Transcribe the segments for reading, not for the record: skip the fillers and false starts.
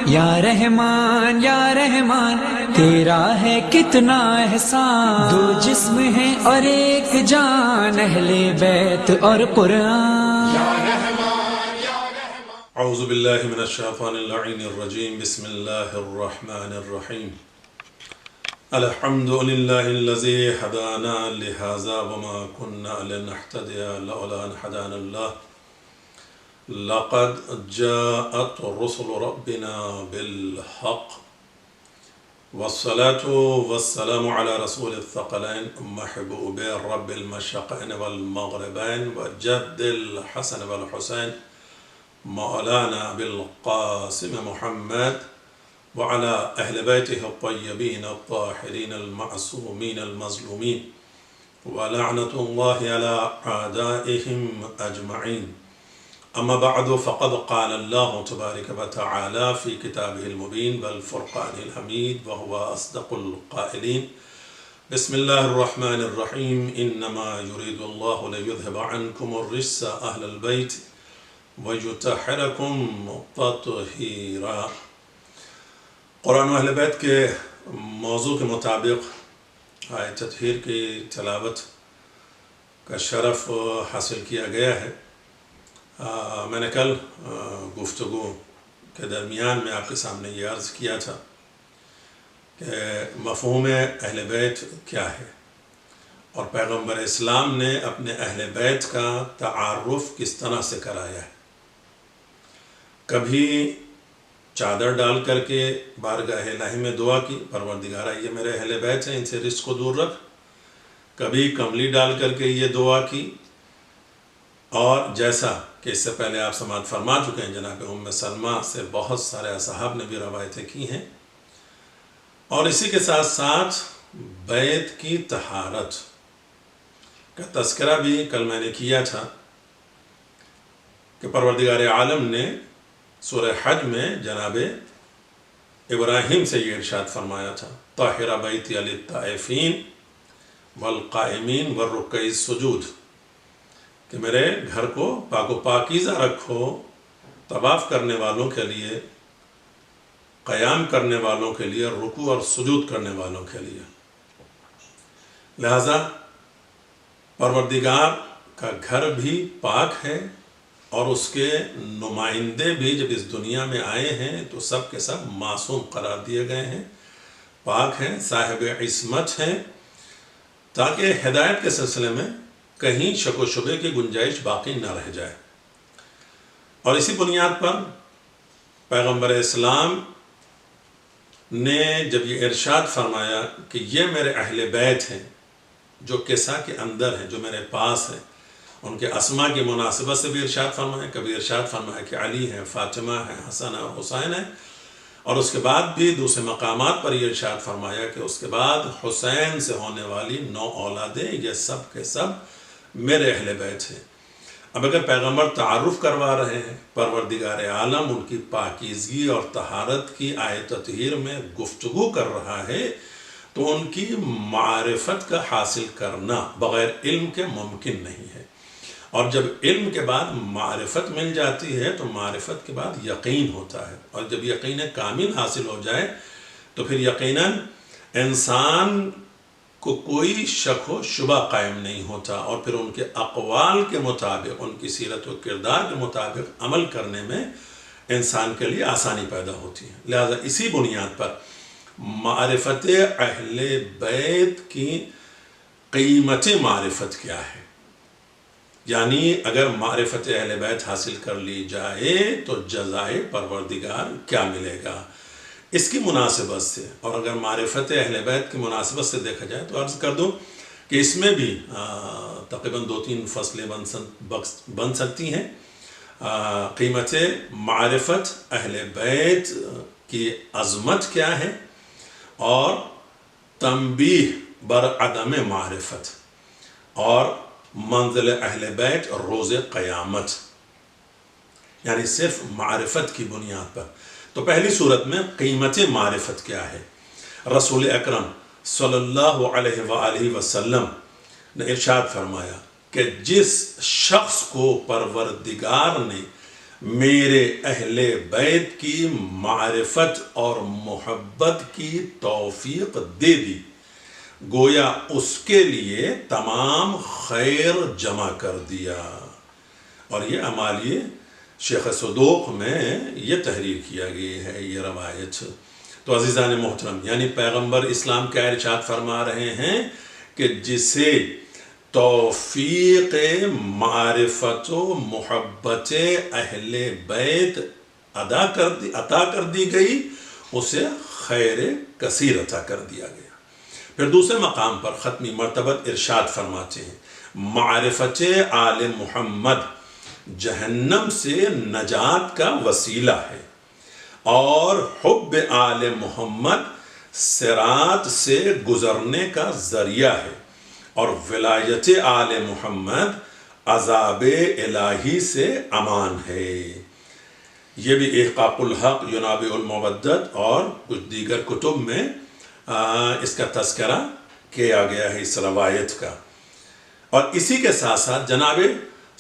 یا رحمان یا رحمان تیرا ہے کتنا احسان، دو جسم ہے اور ایک جان، اہل بیت اور قرآن۔ اعوذ باللہ من الشیطان اللعین الرجیم، بسم اللہ الرحمن الرحیم۔ الحمد للہ الذی ہدانا لہذا وما كنا لنہتدی لولا ان ہدانا اللہ، لقد جاءت رسل ربنا بالحق، والصلاة والسلام على رسول الثقلین محبوب رب المشرقین والمغربین وجد الحسن والحسین مولانا بالقاسم محمد وعلى أهل بيته الطيبين الطاهرين المعصومين المظلومين ولعنة الله على أعدائهم أجمعين. أما بعد، فقد قال الله تبارك وتعالى في كتابه المبين والفرقان الحميد وهو أصدق القائلين: بسم الله الرحمن الرحيم، إنما يريد الله ليذهب عنكم الرجس أهل البيت وَيُطَهِّرَكُمْ تَطْهِيرًا۔ قرآن و اہل بیت کے موضوع کے مطابق آیت تطہیر کی تلاوت کا شرف حاصل کیا گیا ہے۔ میں نے کل گفتگو کے درمیان میں آپ کے سامنے یہ عرض کیا تھا کہ مفہوم اہل بیت کیا ہے، اور پیغمبر اسلام نے اپنے اہل بیت کا تعارف کس طرح سے کرایا ہے۔ کبھی چادر ڈال کر کے بارگاہ الہی میں دعا کی، پروردگارہ یہ میرے اہل بیت ہیں، ان سے رزق کو دور رکھ۔ کبھی کملی ڈال کر کے یہ دعا کی، اور جیسا کہ اس سے پہلے آپ سماعت فرما چکے ہیں، جناب ام سلمہ سے بہت سارے اصحاب نے بھی روایتیں کی ہیں۔ اور اسی کے ساتھ ساتھ بیت کی طہارت کا تذکرہ بھی کل میں نے کیا تھا کہ پروردگار عالم نے سورہ حج میں جناب ابراہیم سے یہ ارشاد فرمایا تھا: طاہر بیتی للطائفین والقائمین والرکع السجود، کہ میرے گھر کو پاک و پاکیزہ رکھو طواف کرنے والوں کے لیے، قیام کرنے والوں کے لیے، رکوع اور سجود کرنے والوں کے لیے۔ لہذا پروردگار کا گھر بھی پاک ہے، اور اس کے نمائندے بھی جب اس دنیا میں آئے ہیں تو سب کے سب معصوم قرار دیے گئے ہیں، پاک ہیں، صاحب عصمت ہیں، تاکہ ہدایت کے سلسلے میں کہیں شک و شبے کی گنجائش باقی نہ رہ جائے۔ اور اسی بنیاد پر پیغمبر اسلام نے جب یہ ارشاد فرمایا کہ یہ میرے اہل بیت ہیں جو کسا کے اندر ہیں، جو میرے پاس ہیں، ان کے اسماء کی مناسبت سے بھی ارشاد فرمایا۔ کبھی ارشاد فرمایا کہ علی ہیں، فاطمہ ہیں، حسن اور حسین ہیں، اور اس کے بعد بھی دوسرے مقامات پر یہ ارشاد فرمایا کہ اس کے بعد حسین سے ہونے والی 9 اولادیں، یہ سب کے سب میرے اہل بیت ہیں۔ اب اگر پیغمبر تعارف کروا رہے ہیں، پروردگار عالم ان کی پاکیزگی اور طہارت کی آیت تطہیر میں گفتگو کر رہا ہے، تو ان کی معرفت کا حاصل کرنا بغیر علم کے ممکن نہیں ہے۔ اور جب علم کے بعد معرفت مل جاتی ہے تو معرفت کے بعد یقین ہوتا ہے، اور جب یقین کامل حاصل ہو جائے تو پھر یقیناً انسان کو کوئی شک و شبہ قائم نہیں ہوتا، اور پھر ان کے اقوال کے مطابق، ان کی سیرت و کردار کے مطابق عمل کرنے میں انسان کے لیے آسانی پیدا ہوتی ہے۔ لہذا اسی بنیاد پر معرفت اہل بیت کی قیمت معرفت کیا ہے، یعنی اگر معرفت اہل بیت حاصل کر لی جائے تو جزائے پروردگار کیا ملے گا، اس کی مناسبت سے۔ اور اگر معرفت اہل بیت کی مناسبت سے دیکھا جائے تو عرض کر دوں کہ اس میں بھی تقریباً 2-3 فصلیں بن سکتی ہیں۔ قیمت معرفت اہل بیت کی عظمت کیا ہے، اور تنبیہ بر عدم معرفت، اور منزل اہل بیت اور روز قیامت، یعنی صرف معرفت کی بنیاد پر۔ تو پہلی صورت میں قیمت معرفت کیا ہے؟ رسول اکرم صلی اللہ علیہ وآلہ وسلم نے ارشاد فرمایا کہ جس شخص کو پروردگار نے میرے اہل بیت کی معرفت اور محبت کی توفیق دے دی، گویا اس کے لیے تمام خیر جمع کر دیا۔ اور یہ ہمارے شیخ صدوق میں یہ تحریر کیا گیا ہے یہ روایت۔ تو عزیزان محترم، یعنی پیغمبر اسلام کیا ارشاد فرما رہے ہیں کہ جسے توفیق معرفت و محبت اہل بیت عطا کر دی گئی، اسے خیر کثیر عطا کر دیا گیا۔ پھر دوسرے مقام پر ختمی مرتبت ارشاد فرماتے ہیں، معرفت آل محمد جہنم سے نجات کا وسیلہ ہے، اور حب آل محمد صراط سے گزرنے کا ذریعہ ہے، اور ولایت آل محمد عذاب الہی سے امان ہے۔ یہ بھی احقاق الحق، ینابع المودت اور کچھ دیگر کتب میں اس کا تذکرہ کیا گیا ہے اس روایت کا۔ اور اسی کے ساتھ ساتھ جناب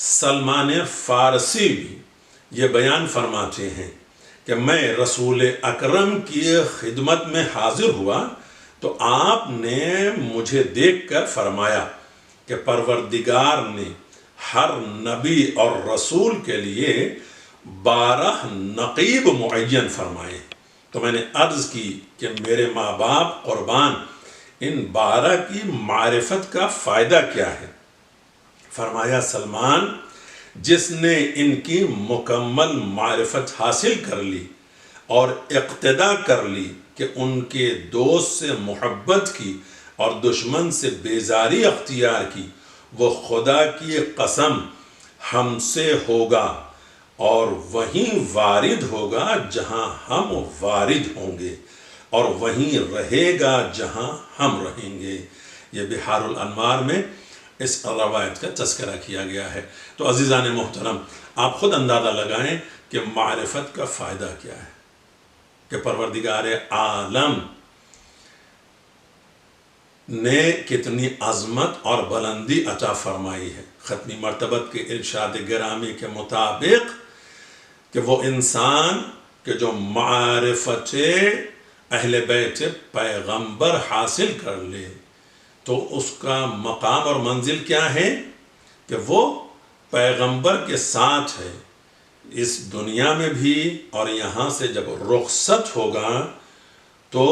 سلمان فارسی بھی یہ بیان فرماتے ہیں کہ میں رسول اکرم کی خدمت میں حاضر ہوا تو آپ نے مجھے دیکھ کر فرمایا کہ پروردگار نے ہر نبی اور رسول کے لیے 12 نقیب معین فرمائے۔ تو میں نے عرض کی کہ میرے ماں باپ قربان، ان 12 کی معرفت کا فائدہ کیا ہے؟ فرمایا سلمان، جس نے ان کی مکمل معرفت حاصل کر لی اور اقتدا کر لی کہ ان کے دوست سے محبت کی اور دشمن سے بیزاری اختیار کی، وہ خدا کی قسم ہم سے ہوگا اور وہیں وارد ہوگا جہاں ہم وارد ہوں گے، اور وہیں رہے گا جہاں ہم رہیں گے۔ یہ بحار الانوار میں اس روایت کا تذکرہ کیا گیا ہے۔ تو عزیزان محترم، آپ خود اندازہ لگائیں کہ معرفت کا فائدہ کیا ہے، کہ پروردگار عالم نے کتنی عظمت اور بلندی عطا فرمائی ہے۔ ختمی مرتبت کے ارشاد گرامی کے مطابق کہ وہ انسان کہ جو معرفت اہل بیت پیغمبر حاصل کر لے تو اس کا مقام اور منزل کیا ہے کہ وہ پیغمبر کے ساتھ ہے اس دنیا میں بھی، اور یہاں سے جب رخصت ہوگا تو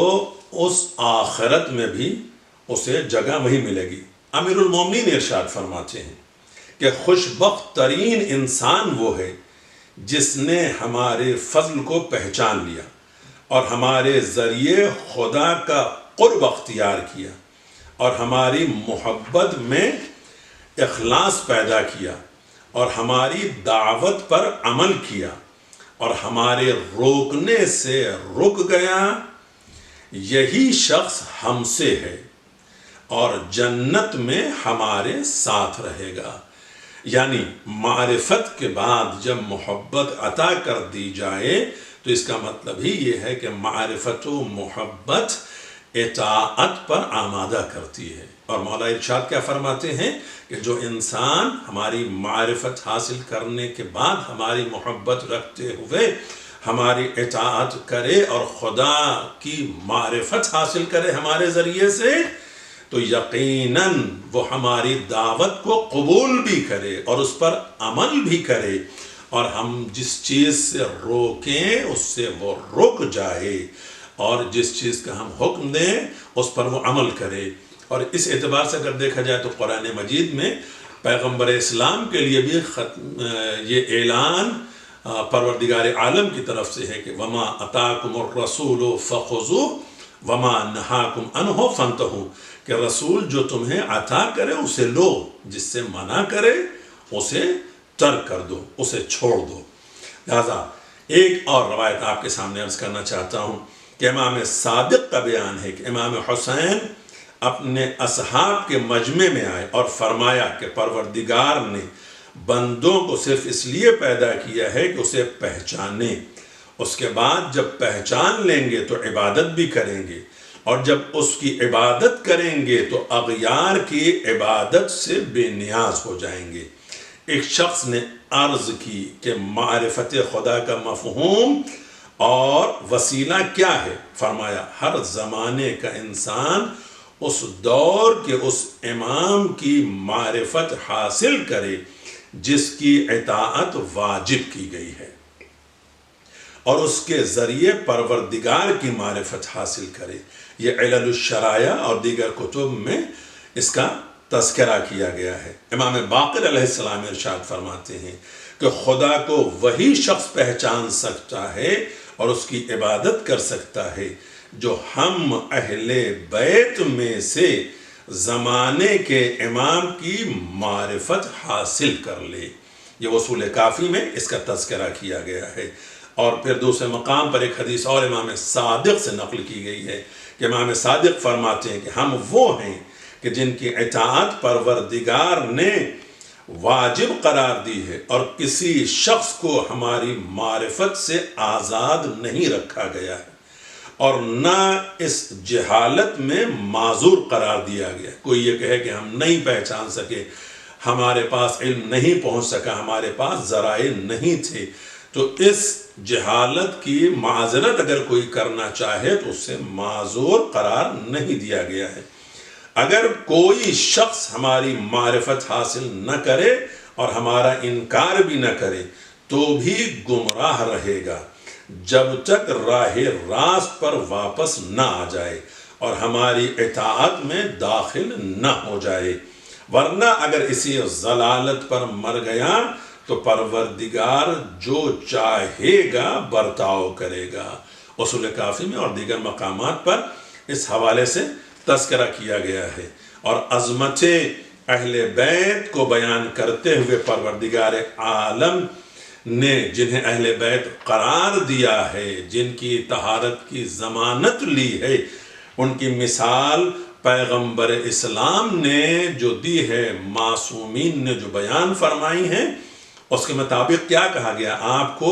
اس آخرت میں بھی اسے جگہ وہی ملے گی۔ امیر المومنین ارشاد فرماتے ہیں کہ خوشبخت ترین انسان وہ ہے جس نے ہمارے فضل کو پہچان لیا اور ہمارے ذریعے خدا کا قرب اختیار کیا، اور ہماری محبت میں اخلاص پیدا کیا، اور ہماری دعوت پر عمل کیا، اور ہمارے روکنے سے رک گیا۔ یہی شخص ہم سے ہے اور جنت میں ہمارے ساتھ رہے گا۔ یعنی معرفت کے بعد جب محبت عطا کر دی جائے تو اس کا مطلب ہی یہ ہے کہ معرفت و محبت اطاعت پر آمادہ کرتی ہے۔ اور مولا ارشاد کیا فرماتے ہیں کہ جو انسان ہماری معرفت حاصل کرنے کے بعد ہماری محبت رکھتے ہوئے ہماری اطاعت کرے اور خدا کی معرفت حاصل کرے ہمارے ذریعے سے، تو یقیناً وہ ہماری دعوت کو قبول بھی کرے اور اس پر عمل بھی کرے، اور ہم جس چیز سے روکیں اس سے وہ رک جائے، اور جس چیز کا ہم حکم دیں اس پر وہ عمل کرے۔ اور اس اعتبار سے اگر دیکھا جائے تو قرآن مجید میں پیغمبر اسلام کے لیے بھی یہ اعلان پروردگار عالم کی طرف سے ہے کہ وما اتاکم الرسول فخذوہ وما نہاکم عنہ فانتہوا، کہ رسول جو تمہیں عطا کرے اسے لو، جس سے منع کرے اسے ترک کر دو، اسے چھوڑ دو۔ لہذا ایک اور روایت آپ کے سامنے عرض کرنا چاہتا ہوں کہ امام صادق کا بیان ہے کہ امام حسین اپنے اصحاب کے مجمع میں آئے اور فرمایا کہ پروردگار نے بندوں کو صرف اس لیے پیدا کیا ہے کہ اسے پہچانیں، اس کے بعد جب پہچان لیں گے تو عبادت بھی کریں گے، اور جب اس کی عبادت کریں گے تو اغیار کی عبادت سے بے نیاز ہو جائیں گے۔ ایک شخص نے عرض کی کہ معرفت خدا کا مفہوم اور وسیلہ کیا ہے؟ فرمایا ہر زمانے کا انسان اس دور کے اس امام کی معرفت حاصل کرے جس کی اطاعت واجب کی گئی ہے، اور اس کے ذریعے پروردگار کی معرفت حاصل کرے۔ یہ علل الشرائع اور دیگر کتب میں اس کا تذکرہ کیا گیا ہے۔ امام باقر علیہ السلام ارشاد فرماتے ہیں کہ خدا کو وہی شخص پہچان سکتا ہے اور اس کی عبادت کر سکتا ہے جو ہم اہل بیت میں سے زمانے کے امام کی معرفت حاصل کر لے۔ یہ اصول کافی میں اس کا تذکرہ کیا گیا ہے۔ اور پھر دوسرے مقام پر ایک حدیث اور امام صادق سے نقل کی گئی ہے کہ امام صادق فرماتے ہیں کہ ہم وہ ہیں کہ جن کی اطاعت پروردگار نے واجب قرار دی ہے، اور کسی شخص کو ہماری معرفت سے آزاد نہیں رکھا گیا ہے، اور نہ اس جہالت میں معذور قرار دیا گیا۔ کوئی یہ کہے کہ ہم نہیں پہچان سکے، ہمارے پاس علم نہیں پہنچ سکا، ہمارے پاس ذرائع نہیں تھے، تو اس جہالت کی معذرت اگر کوئی کرنا چاہے تو اس سے معذور قرار نہیں دیا گیا ہے۔ اگر کوئی شخص ہماری معرفت حاصل نہ کرے اور ہمارا انکار بھی نہ کرے تو بھی گمراہ رہے گا جب تک راہ راست پر واپس نہ آ جائے اور ہماری اطاعت میں داخل نہ ہو جائے، ورنہ اگر اسی ضلالت پر مر گیا تو پروردگار جو چاہے گا برتاؤ کرے گا۔ اصول کافی میں اور دیگر مقامات پر اس حوالے سے تذکرہ کیا گیا ہے۔ اور عظمت اہل بیت کو بیان کرتے ہوئے پروردگار عالم نے جنہیں اہل بیت قرار دیا ہے، جن کی طہارت کی ضمانت لی ہے، ان کی مثال پیغمبر اسلام نے جو دی ہے، معصومین نے جو بیان فرمائی ہیں، اس کے مطابق کیا کہا گیا؟ آپ کو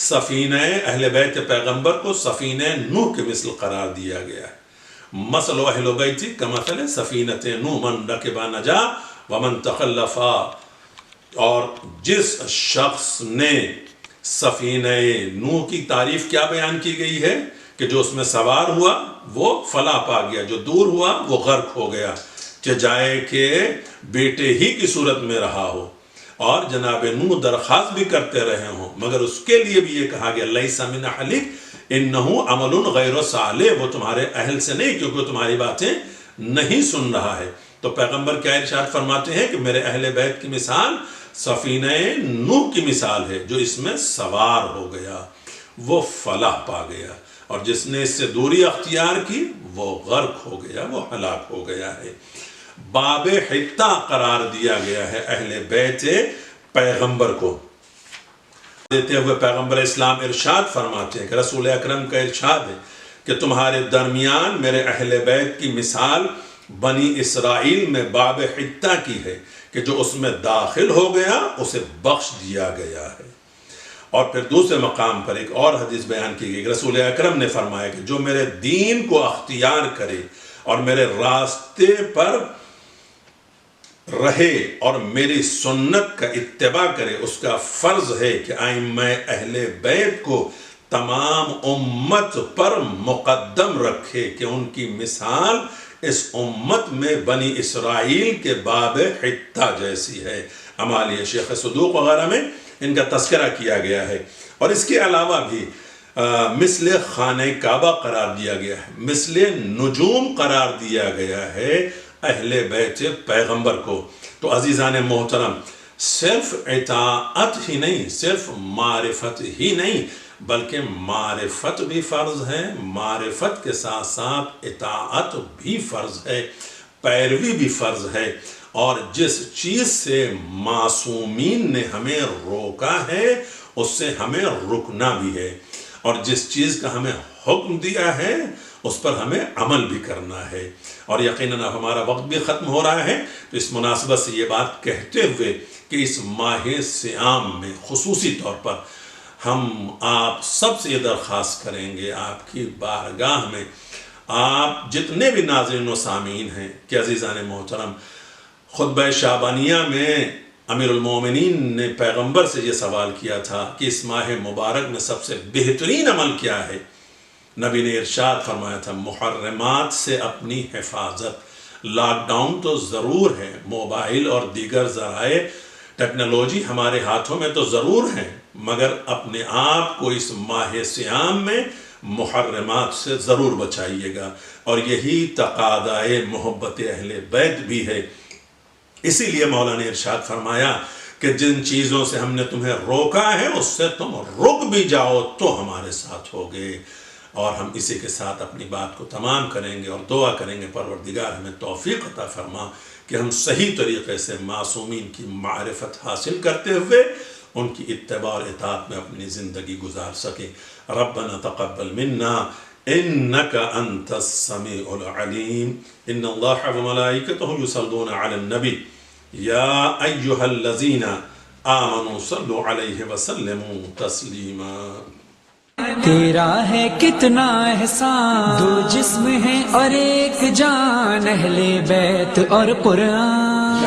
سفینہ اہل بیت پیغمبر کو سفینہ نوح کے مثل قرار دیا گیا ہے۔ مثل اہل بیتی کمثل سفینۃ نوح من رکب نجا ومن تخلف، اور جس شخص نے سفینہ نوح کی تعریف کیا بیان کی گئی ہے کہ جو اس میں سوار ہوا وہ فلاح پا گیا، جو دور ہوا وہ غرق ہو گیا، چاہے کہ بیٹے ہی کی صورت میں رہا ہو اور جناب نوح درخواست بھی کرتے رہے ہوں، مگر اس کے لیے بھی یہ کہا گیا لیس من اہلک انہو عمل غیر صالح، وہ تمہارے اہل سے نہیں کیونکہ وہ تمہاری باتیں نہیں سن رہا ہے۔ تو پیغمبر کیا ارشاد فرماتے ہیں کہ میرے اہل بیت کی مثال سفینہ نوح کی مثال ہے، جو اس میں سوار ہو گیا وہ فلاح پا گیا، اور جس نے اس سے دوری اختیار کی وہ غرق ہو گیا، وہ ہلاک ہو گیا ہے۔ باب حتہ قرار دیا گیا ہے اہل بیت پیغمبر کو دیتے ہوئے پیغمبر اسلام ارشاد فرماتے ہیں کہ رسول اکرم کا ارشاد ہے کہ تمہارے درمیان میرے اہل بیت کی مثال بنی اسرائیل میں باب حتہ کی ہے کہ جو اس میں داخل ہو گیا اسے بخش دیا گیا ہے۔ اور پھر دوسرے مقام پر ایک اور حدیث بیان کی گئی، رسول اکرم نے فرمایا کہ جو میرے دین کو اختیار کرے اور میرے راستے پر رہے اور میری سنت کا اتباع کرے، اس کا فرض ہے کہ ائمہ اہل بیت کو تمام امت پر مقدم رکھے کہ ان کی مثال اس امت میں بنی اسرائیل کے باب حتہ جیسی ہے۔ امالیہ شیخ صدوق وغیرہ میں ان کا تذکرہ کیا گیا ہے۔ اور اس کے علاوہ بھی مثل خانہ کعبہ قرار دیا گیا ہے، مثل نجوم قرار دیا گیا ہے اہل بیت پیغمبر کو۔ تو عزیزان محترم، صرف اطاعت ہی نہیں، صرف معرفت ہی نہیں، بلکہ معرفت بھی فرض ہے، معرفت کے ساتھ ساتھ اطاعت بھی فرض ہے، پیروی بھی فرض ہے، اور جس چیز سے معصومین نے ہمیں روکا ہے اس سے ہمیں رکنا بھی ہے، اور جس چیز کا ہمیں حکم دیا ہے اس پر ہمیں عمل بھی کرنا ہے۔ اور یقیناً اب ہمارا وقت بھی ختم ہو رہا ہے، تو اس مناسبت سے یہ بات کہتے ہوئے کہ اس ماہ صیام میں خصوصی طور پر ہم آپ سب سے یہ درخواست کریں گے آپ کی بارگاہ میں، آپ جتنے بھی ناظرین و سامعین ہیں، کہ عزیزان محترم خطبہ شعبانیہ میں امیر المومنین نے پیغمبر سے یہ سوال کیا تھا کہ اس ماہ مبارک میں سب سے بہترین عمل کیا ہے؟ نبی نے ارشاد فرمایا تھا محرمات سے اپنی حفاظت۔ لاک ڈاؤن تو ضرور ہے، موبائل اور دیگر ذرائع ٹیکنالوجی ہمارے ہاتھوں میں تو ضرور ہیں، مگر اپنے آپ کو اس ماہ صیام میں محرمات سے ضرور بچائیے گا، اور یہی تقاضائے محبت اہل بیت بھی ہے۔ اسی لیے مولا نے ارشاد فرمایا کہ جن چیزوں سے ہم نے تمہیں روکا ہے اس سے تم رک بھی جاؤ تو ہمارے ساتھ ہوگے۔ اور ہم اسی کے ساتھ اپنی بات کو تمام کریں گے اور دعا کریں گے پروردگار ہمیں توفیق عطا فرما کہ ہم صحیح طریقے سے معصومین کی معرفت حاصل کرتے ہوئے ان کی اتباع اور اطاعت میں اپنی زندگی گزار سکیں۔ ربنا تقبل منا انك انت السميع العليم ان الله وملائكته يصلون على النبي يا ايها الذين آمنوا صلوا عليه وسلموا تسليما۔ تیرا ہے کتنا احسان، دو جسم ہیں اور ایک جان، اہل بیت اور قرآن۔